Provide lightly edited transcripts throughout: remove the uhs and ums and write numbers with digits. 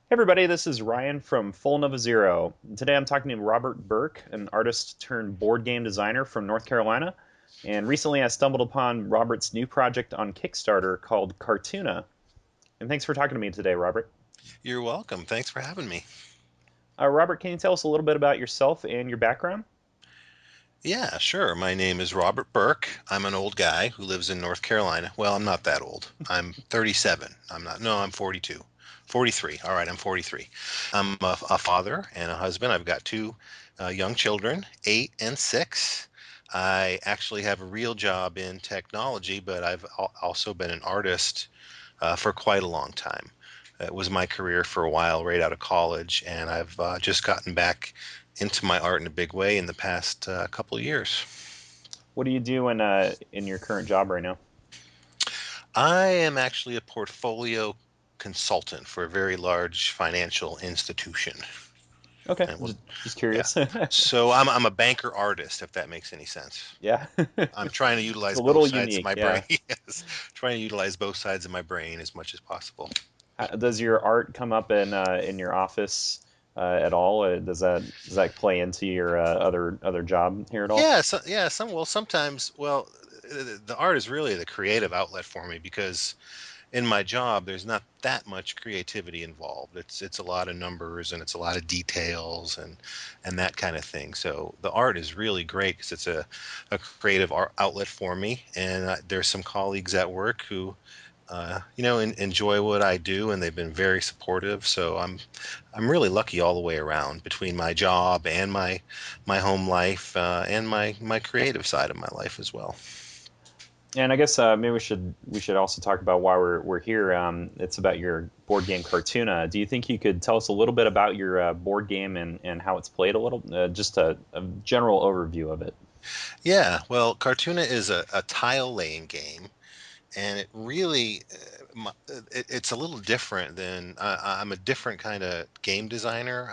Hey everybody, this is Ryan from Full Nova Zero. Today I'm talking to Robert Burke, an artist turned board game designer from North Carolina. And recently I stumbled upon Robert's new project on Kickstarter called Cartoona. And thanks for talking to me today, Robert. You're welcome. Thanks for having me. Robert, can you tell us a little bit about yourself and your background? Yeah, sure. My name is Robert Burke. I'm an old guy who lives in North Carolina. Well, I'm not that old. I'm 37. I'm not, no, I'm 42. 43. All right, I'm 43. I'm a father and a husband. I've got two young children, 8 and 6. I actually have a real job in technology, but I've also been an artist for quite a long time. It was my career for a while, right out of college, and I've just gotten back into my art in a big way in the past couple of years. What do you do in your current job right now? I am actually a portfolio consultant for a very large financial institution. Okay, And just yeah, curious. so I'm a banker artist, if that makes any sense. Yeah, I'm trying to it's utilize a both little sides of unique. my brain. Yeah. Yes, trying to utilize both sides of my brain as much as possible. Does your art come up in your office at all? Does that play into your other job here at all? Yeah, sometimes the art is really the creative outlet for me because in my job there's not that much creativity involved. It's a lot of numbers and it's a lot of details and that kind of thing. So the art is really great because it's a creative art outlet for me. And there's some colleagues at work who enjoy what I do, and they've been very supportive. So I'm really lucky all the way around between my job and my home life and my creative side of my life as well. And I guess maybe we should also talk about why we're here. It's about your board game Cartoona. Do you think you could tell us a little bit about your board game and how it's played a little, just a general overview of it? Yeah, well, Cartoona is a tile laying game, and it really it's a little different than I'm a different kind of game designer.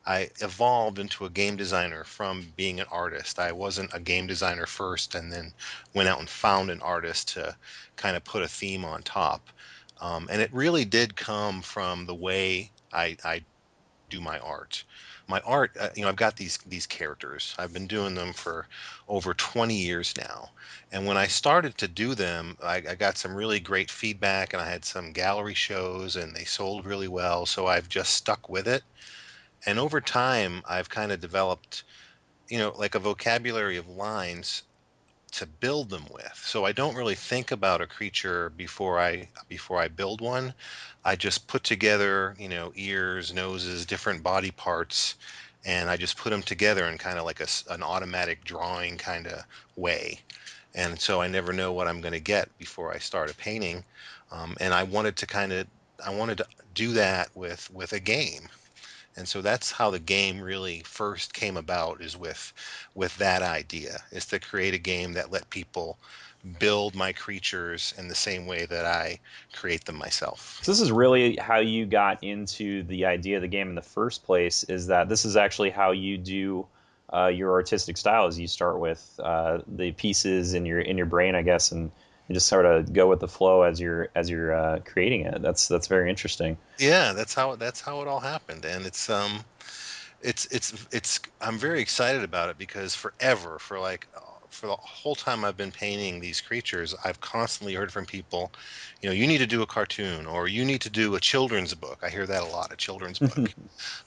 I evolved into a game designer from being an artist. I wasn't a game designer first and then went out and found an artist to kind of put a theme on top. And it really did come from the way I do my art. My art, I've got these characters. I've been doing them for over 20 years now. And when I started to do them, I got some really great feedback and I had some gallery shows and they sold really well. So I've just stuck with it. And over time, I've kind of developed, like a vocabulary of lines to build them with. So I don't really think about a creature before I build one. I just put together, ears, noses, different body parts, and I just put them together in kind of like an automatic drawing kind of way. And so I never know what I'm going to get before I start a painting. And I wanted to do that with a game. And so that's how the game really first came about is with that idea, is to create a game that let people build my creatures in the same way that I create them myself. So this is really how you got into the idea of the game in the first place. Is that this is actually how you do your artistic style? Is you start with the pieces in your brain, I guess, and you just sort of go with the flow as you're creating it. That's very interesting. Yeah, that's how it all happened. And it's I'm very excited about it because forever, for the whole time I've been painting these creatures, I've constantly heard from people, you need to do a cartoon or you need to do a children's book. I hear that a lot, a children's book.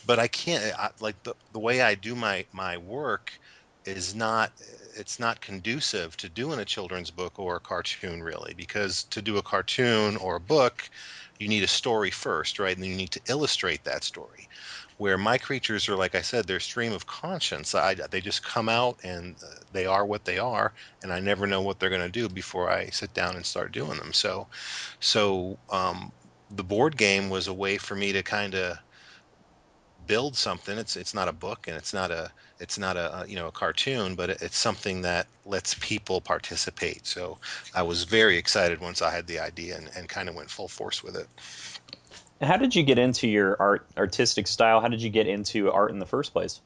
But I can't like the way I do my work is not it's not conducive to doing a children's book or a cartoon really, because to do a cartoon or a book you need a story first, right? And then you need to illustrate that story. Where my creatures are, like I said, they're stream of conscience. They just come out and they are what they are, and I never know what they're going to do before I sit down and start doing them. So the board game was a way for me to kind of build something. It's not a book and it's not a a cartoon, but it's something that lets people participate. So I was very excited once I had the idea and kind of went full force with it. How did you get into your artistic style? How did you get into art in the first place?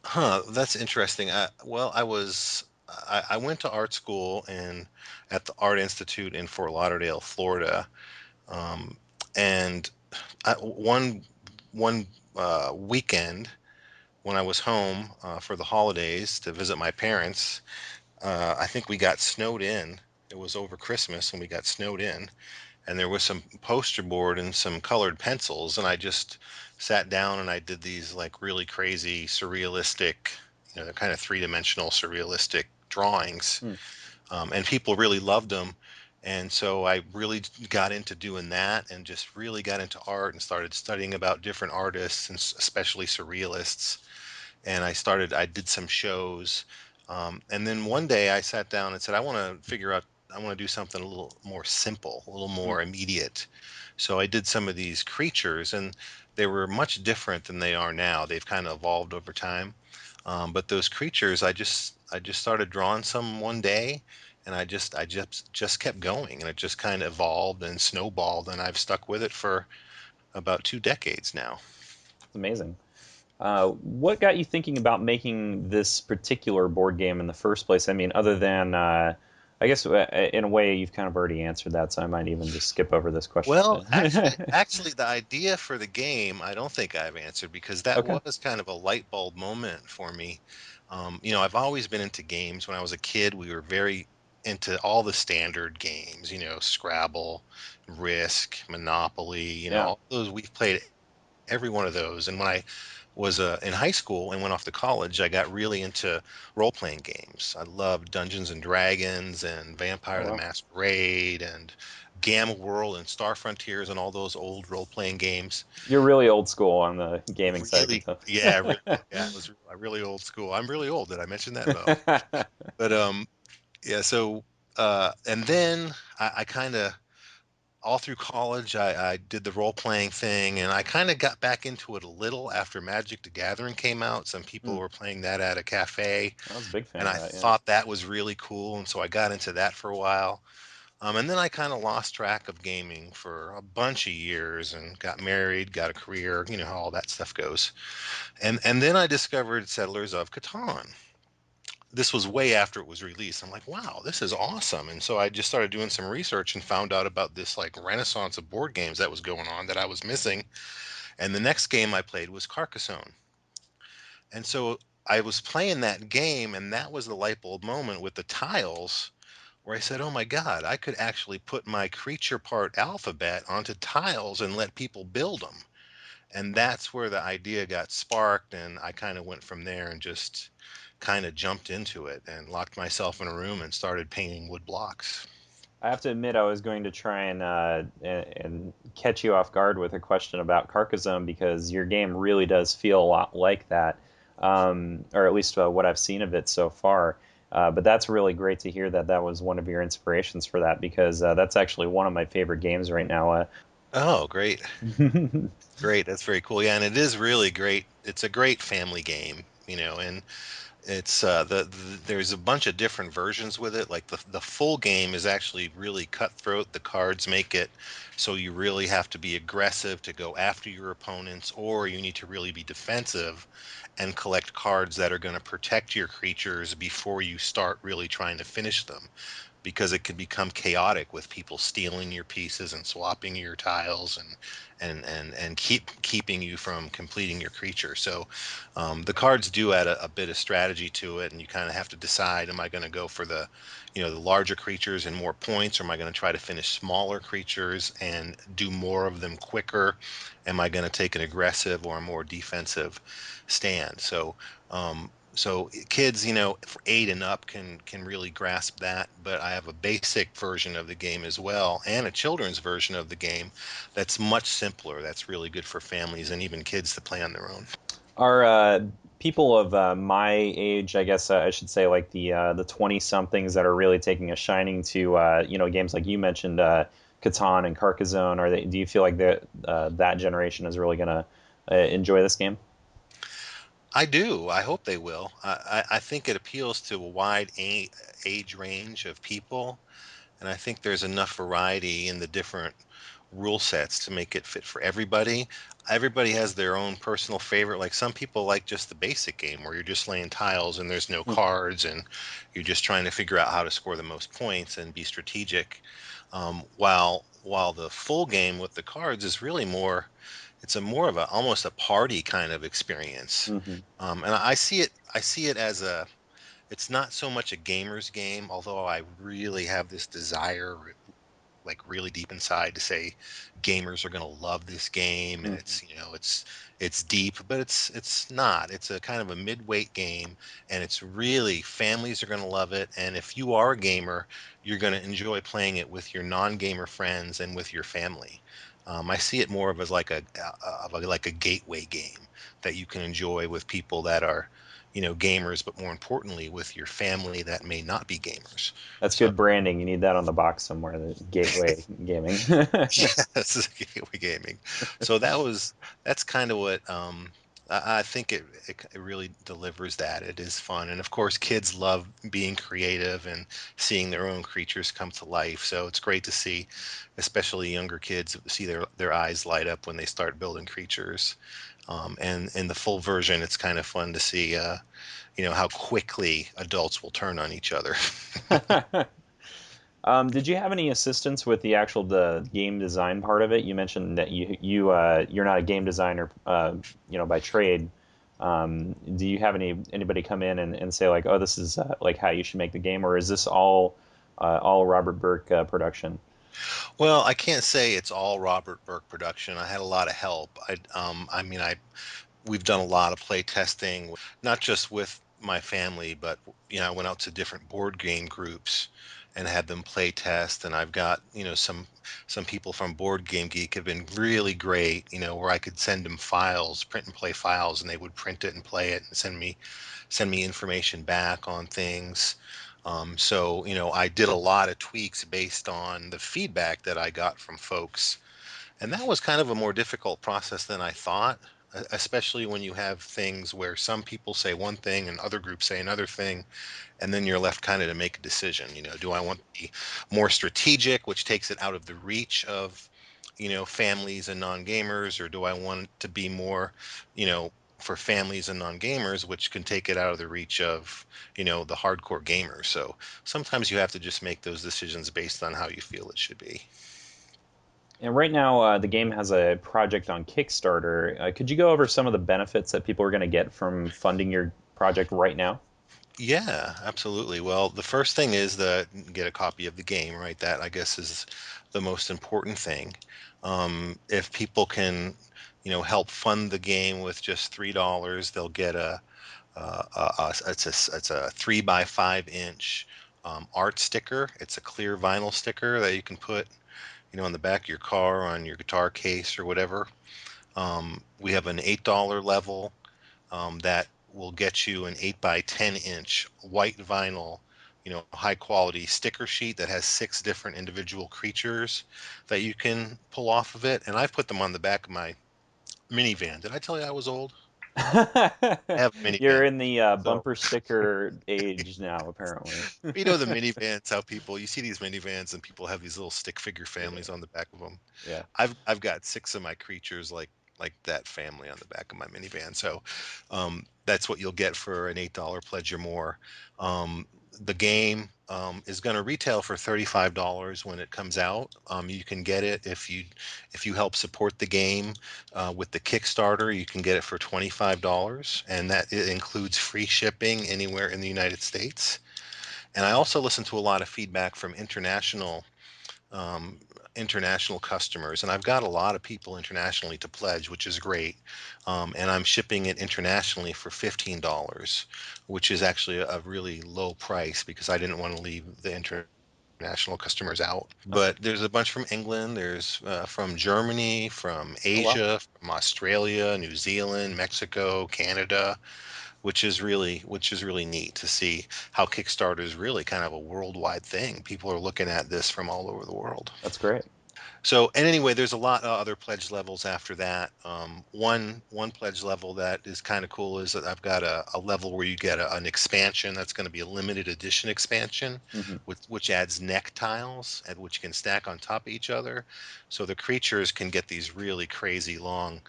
Huh, that's interesting. I went to art school and at the Art Institute in Fort Lauderdale, Florida. Um, and one weekend when I was home for the holidays to visit my parents, I think we got snowed in. It was over Christmas and we got snowed in, and there was some poster board and some colored pencils, and I just sat down and I did these like really crazy surrealistic, they're kind of three-dimensional surrealistic drawings, Hmm. and people really loved them. And so I really got into doing that and just really got into art and started studying about different artists and especially surrealists. And I did some shows. And then one day I sat down and said, I want to do something a little more simple, a little Hmm. more immediate. So I did some of these creatures, and they were much different than they are now. They've kind of evolved over time. But those creatures, I just started drawing some one day, and I just kept going, and it just kind of evolved and snowballed, and I've stuck with it for about 2 decades now. It's amazing. What got you thinking about making this particular board game in the first place? I mean, other than, I guess, in a way, you've kind of already answered that, so I might even just skip over this question. Well, actually, the idea for the game, I don't think I've answered because that Okay. was kind of a light bulb moment for me. I've always been into games. When I was a kid, we were very into all the standard games, Scrabble, Risk, Monopoly, Yeah. all those. We've played every one of those. And when I was in high school and went off to college, I got really into role-playing games. I loved Dungeons and Dragons and Oh, Vampire the wow. Masquerade and Gamma World and Star Frontiers and all those old role-playing games. You're really old school on the gaming side, I can Really, tell. yeah, really, yeah, it was really old school. I'm really old. Did I mention that? No. But yeah. So and then I kind of all through college, I did the role playing thing, and I kind of got back into it a little after Magic the Gathering came out. Some people Hmm. were playing that at a cafe, I was a big fan and of I that, yeah. thought that was really cool, and so I got into that for a while. And then I kind of lost track of gaming for a bunch of years and got married, got a career, how all that stuff goes. And then I discovered Settlers of Catan. This was way after it was released. I'm like, wow, this is awesome. And so I just started doing some research and found out about this like renaissance of board games that was going on that I was missing. And the next game I played was Carcassonne. And so I was playing that game, and that was the light bulb moment with the tiles where I said, oh my God, I could actually put my creature part alphabet onto tiles and let people build them. And that's where the idea got sparked, and I kind of went from there and just kind of jumped into it and locked myself in a room and started painting wood blocks. I have to admit, I was going to try and catch you off guard with a question about Carcassonne because your game really does feel a lot like that, or at least what I've seen of it so far. But that's really great to hear that that was one of your inspirations for that because that's actually one of my favorite games right now. Oh, great. Great. That's very cool. Yeah, and it is really great. It's a great family game, and it's there's a bunch of different versions with it. Like the full game is actually really cutthroat. The cards make it so you really have to be aggressive to go after your opponents, or you need to really be defensive and collect cards that are going to protect your creatures before you start really trying to finish them, because it can become chaotic with people stealing your pieces and swapping your tiles and keeping you from completing your creature. So the cards do add a bit of strategy to it, and you kind of have to decide: am I going to go for the larger creatures and more points, or am I going to try to finish smaller creatures and do more of them quicker? Am I going to take an aggressive or a more defensive stand? So kids, for 8 and up can really grasp that. But I have a basic version of the game as well, and a children's version of the game that's much simpler. That's really good for families and even kids to play on their own. Are people of my age, I guess I should say, like the 20 somethings that are really taking a shining to games like you mentioned, Catan and Carcassonne? Are they? Do you feel like that generation is really gonna enjoy this game? I do. I hope they will. I think it appeals to a wide age range of people, and I think there's enough variety in the different rule sets to make it fit for everybody. Everybody has their own personal favorite. Like some people like just the basic game where you're just laying tiles and there's no Hmm. cards and you're just trying to figure out how to score the most points and be strategic. While while the full game with the cards is really more, it's a more of a almost a party kind of experience. Hmm. And I see it as a, it's not so much a gamer's game, although I really have this desire, like really deep inside, to say gamers are going to love this game, and Hmm. it's, it's deep, but it's not. It's a kind of a mid-weight game, and it's really, families are going to love it, and if you are a gamer, you're going to enjoy playing it with your non-gamer friends and with your family. I see it more of as like like a gateway game that you can enjoy with people that are, gamers, but more importantly with your family that may not be gamers. That's So good branding. You need that on the box somewhere. The Gateway Gaming. yes, gateway gaming. So that's kind of what, I think it really delivers that. It is fun, and of course, kids love being creative and seeing their own creatures come to life. So it's great to see, especially younger kids, see their eyes light up when they start building creatures. And in the full version, it's kind of fun to see, how quickly adults will turn on each other. Did you have any assistance with the actual the game design part of it? You mentioned that you're not a game designer, by trade. Do you have anybody come in and say like, oh, this is like how you should make the game, or is this all Robert Burke production? Well, I can't say it's all Robert Burke production. I had a lot of help. I mean, we've done a lot of play testing, not just with my family, but I went out to different board game groups and had them play test. And I've got, some people from Board Game Geek have been really great, where I could send them files, print and play files, and they would print it and play it and send me information back on things. So, I did a lot of tweaks based on the feedback that I got from folks, and that was kind of a more difficult process than I thought, especially when you have things where some people say one thing and other groups say another thing, and then you're left kind of to make a decision. Do I want to be more strategic, which takes it out of the reach of, families and non-gamers, or do I want it to be more, you know, for families and non-gamers, which can take it out of the reach of, the hardcore gamers. So sometimes you have to just make those decisions based on how you feel it should be. And right now, the game has a project on Kickstarter. Could you go over some of the benefits that people are going to get from funding your project right now? Yeah, absolutely. Well, the first thing is the get a copy of the game, right? That I guess is the most important thing. If people can, help fund the game with just $3, they'll get it's a 3 by 5 inch art sticker. It's a clear vinyl sticker that you can put, on the back of your car, on your guitar case, or whatever. We have an $8 level, that will get you an 8 by 10 inch white vinyl, high quality sticker sheet that has 6 different individual creatures that you can pull off of it. And I've put them on the back of my minivan. Did I tell you I was old? I have a You're minivan. in the So, bumper sticker age now, apparently. the minivans, how you see these minivans and people have these little stick figure Yeah, families on the back of them. yeah. I've got 6 of my creatures like that family on the back of my minivan. So, that's what you'll get for an $8 pledge or more. The game, is going to retail for $35 when it comes out. You can get it if you help support the game, with the Kickstarter. You can get it for $25, and that it includes free shipping anywhere in the United States. And I also listen to a lot of feedback from um, international customers, and I've got a lot of people internationally to pledge, which is great. And I'm shipping it internationally for $15, which is actually a really low price because I didn't want to leave the international customers out. Okay. But there's a bunch from England, there's, from Germany, from Oh well, Asia, from Australia, New Zealand, Mexico, Canada, which is really neat to see how Kickstarter is really kind of a worldwide thing. People are looking at this from all over the world. that's great. So, and anyway, there's a lot of other pledge levels after that. One pledge level that is kind of cool is that I've got a level where you get an expansion that's going to be a limited edition expansion, Hmm. which adds neck tiles and which can stack on top of each other, so the creatures can get these really crazy long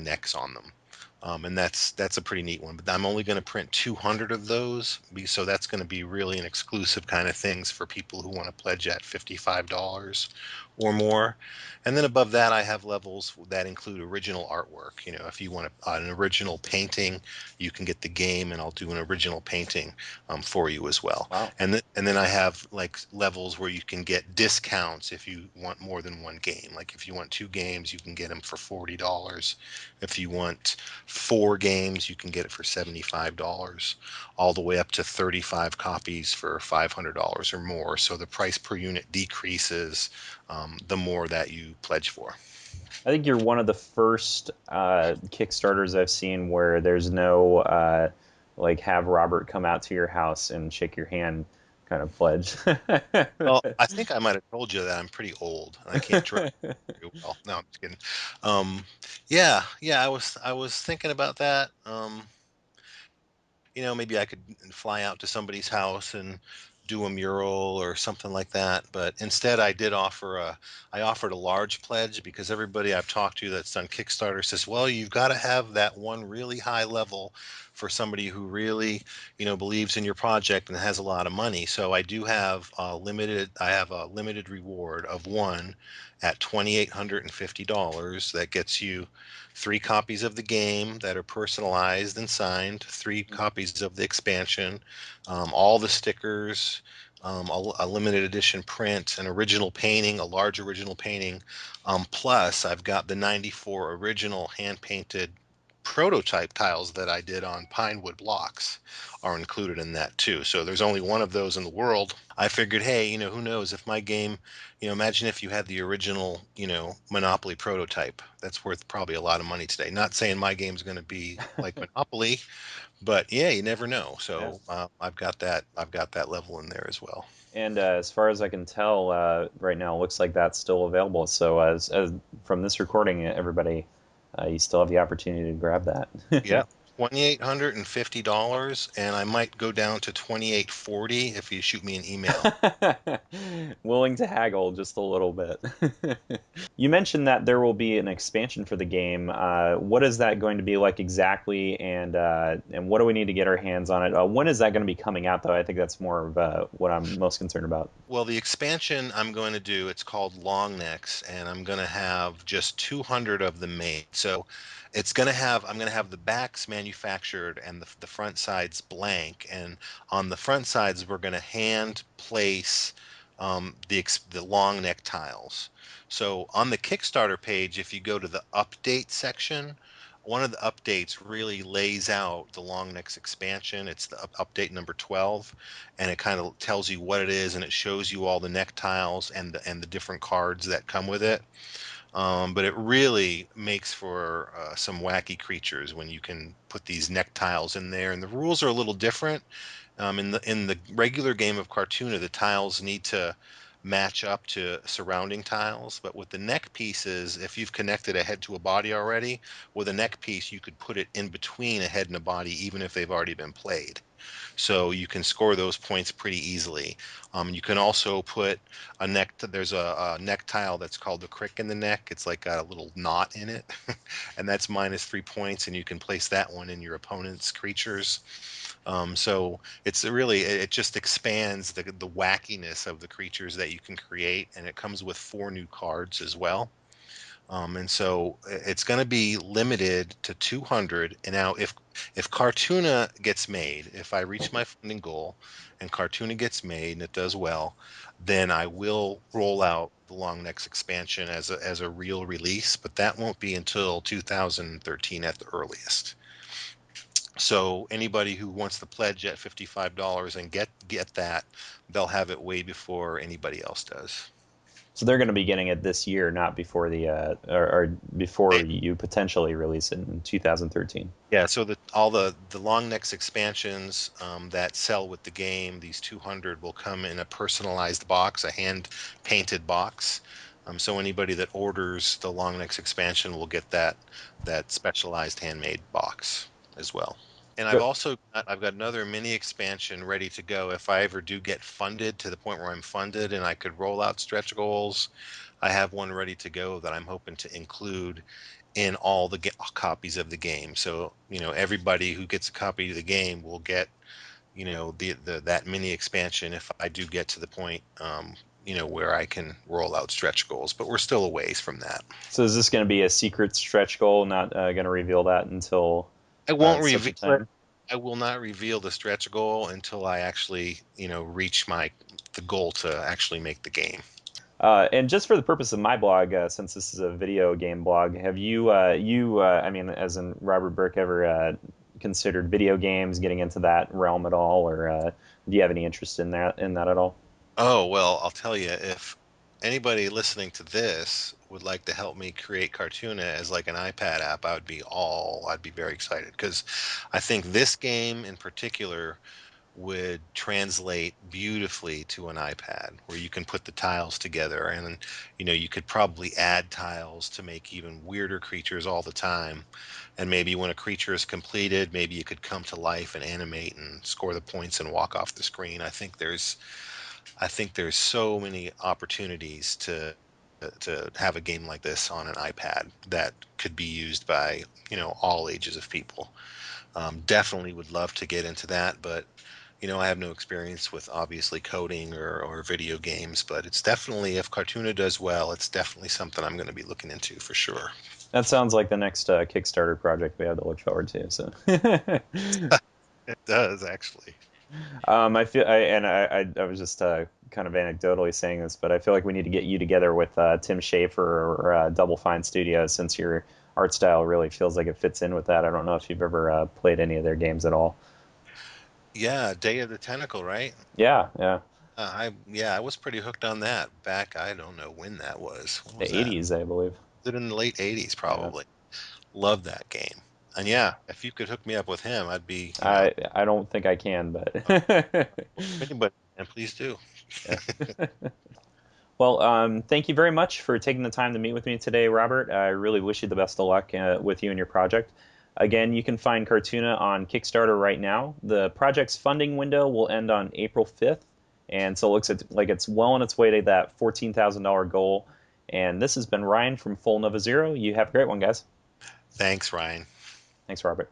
necks on them. and that's a pretty neat one. But I'm only going to print 200 of those, so that's going to be really an exclusive kind of things for people who want to pledge at $55 or more. And then above that, I have levels that include original artwork. If you want an original painting, you can get the game, and I'll do an original painting for you as well. Wow. And then I have like levels where you can get discounts if you want more than one game. Like if you want two games, you can get them for $40. If you want four games, you can get it for $75, all the way up to 35 copies for $500 or more. So the price per unit decreases the more that you pledge for. I think you're one of the first Kickstarters I've seen where there's no like have Robert come out to your house and shake your hand kind of pledge. Well, I think I might have told you that I'm pretty old and I can't drive very well. No, I'm just kidding. Um, yeah, I was thinking about that. Maybe I could fly out to somebody's house and do a mural or something like that. But instead, I offered a large pledge because everybody I've talked to that's done Kickstarter says, well, you've got to have that one really high level for somebody who really, believes in your project and has a lot of money. So I have a limited reward of one at $2,850 that gets you three copies of the game that are personalized and signed, three copies of the expansion, all the stickers, a limited edition print, an original painting, a large original painting. Plus, I've got the 94 original hand painted prototype tiles that I did on pine wood blocks are included in that too. So there's only one of those in the world. I figured, hey, who knows if my game, imagine if you had the original, Monopoly prototype. That's worth probably a lot of money today. Not saying my game's going to be like Monopoly, but yeah, you never know. Yeah. So I've got that level in there as well. And as far as I can tell, right now it looks like that's still available. So as from this recording, everybody, you still have the opportunity to grab Yeah. that. $2,850, and I might go down to 2,840 if you shoot me an email. Willing to haggle just a little bit. You mentioned that there will be an expansion for the game. What is that going to be like exactly, and what do we need to get our hands on it? When is that going to be coming out, though? I think that's more of what I'm most concerned about. Well, the expansion I'm going to do, it's called Long Necks, and I'm going to have just 200 of them made. So I'm going to have the backs manufactured and the front sides blank. And on the front sides, we're going to hand place the long neck tiles. So on the Kickstarter page, if you go to the update section, one of the updates really lays out the long necks expansion. It's the update number 12, and it kind of tells you what it is, and it shows you all the neck tiles and the different cards that come with it. But it really makes for some wacky creatures when you can put these neck tiles in there, and the rules are a little different. In the regular game of Cartoona, the tiles need to match up to surrounding tiles, but with the neck pieces, if you've connected a head to a body already, with a neck piece, you could put it in between a head and a body, even if they've already been played. So you can score those points pretty easily. You can also put there's a neck tile that's called the crick in the neck. It's like got a little knot in it, and that's minus 3 points, and you can place that one in your opponent's creatures. So it just expands the wackiness of the creatures that you can create, and it comes with four new cards as well. And so it's going to be limited to 200. And now, if Cartoona gets made, if I reach my funding goal and Cartoona gets made and it does well, then I will roll out the Long Necks expansion as a real release. But that won't be until 2013 at the earliest. So anybody who wants to pledge at $55 and get that, they'll have it way before anybody else does. So they're going to be getting it this year, not before or before you potentially release it in 2013. Yeah, so all the long necks expansions that sell with the game, these 200 will come in a personalized box, a hand painted box. So anybody that orders the long necks expansion will get that specialized handmade box as well. And I've got another mini expansion ready to go if I ever do get funded to the point where I'm funded and I could roll out stretch goals. I have one ready to go that I'm hoping to include in all the copies of the game. So, everybody who gets a copy of the game will get, the that mini expansion if I do get to the point, where I can roll out stretch goals. But we're still a ways from that. So is this going to be a secret stretch goal? Not going to reveal that until I won't such a reveal it. time. I will not reveal the stretch goal until I actually, reach the goal to actually make the game. And just for the purpose of my blog, since this is a video game blog, have I mean, as in Robert Burke, ever considered video games, getting into that realm at all, or do you have any interest in that at all? Oh, well, I'll tell you, if anybody listening to this would like to help me create Cartoona as like an iPad app, I'd be very excited because I think this game in particular would translate beautifully to an iPad where you can put the tiles together and you could probably add tiles to make even weirder creatures all the time. And maybe when a creature is completed, maybe you could come to life and animate and score the points and walk off the screen. I think there's so many opportunities to have a game like this on an iPad that could be used by all ages of people. Definitely would love to get into that, but I have no experience with obviously coding or video games. But it's definitely, if Cartoona does well, it's definitely something I'm going to be looking into for sure. That sounds like the next Kickstarter project we have to look forward to. So, It does actually. I feel, I was just kind of anecdotally saying this, but I feel like we need to get you together with Tim Schafer or Double Fine Studios, since your art style really feels like it fits in with that. I don't know if you've ever played any of their games at all. Yeah, Day of the Tentacle, right? Yeah, yeah, I was pretty hooked on that back. I don't know when that was. When the was that? '80s, I believe. Was it in the late '80s Yeah, probably? Love that game. And yeah, if you could hook me up with him, I'd be, I don't think I can, but anybody, and please do. yeah. Well, thank you very much for taking the time to meet with me today, Robert. I really wish you the best of luck with you and your project. Again, you can find Cartoona on Kickstarter right now. The project's funding window will end on April 5th, and so it looks like it's well on its way to that $14,000 goal. And this has been Ryan from Full Nova Zero. You have a great one, guys. Thanks, Ryan. Thanks, Robert.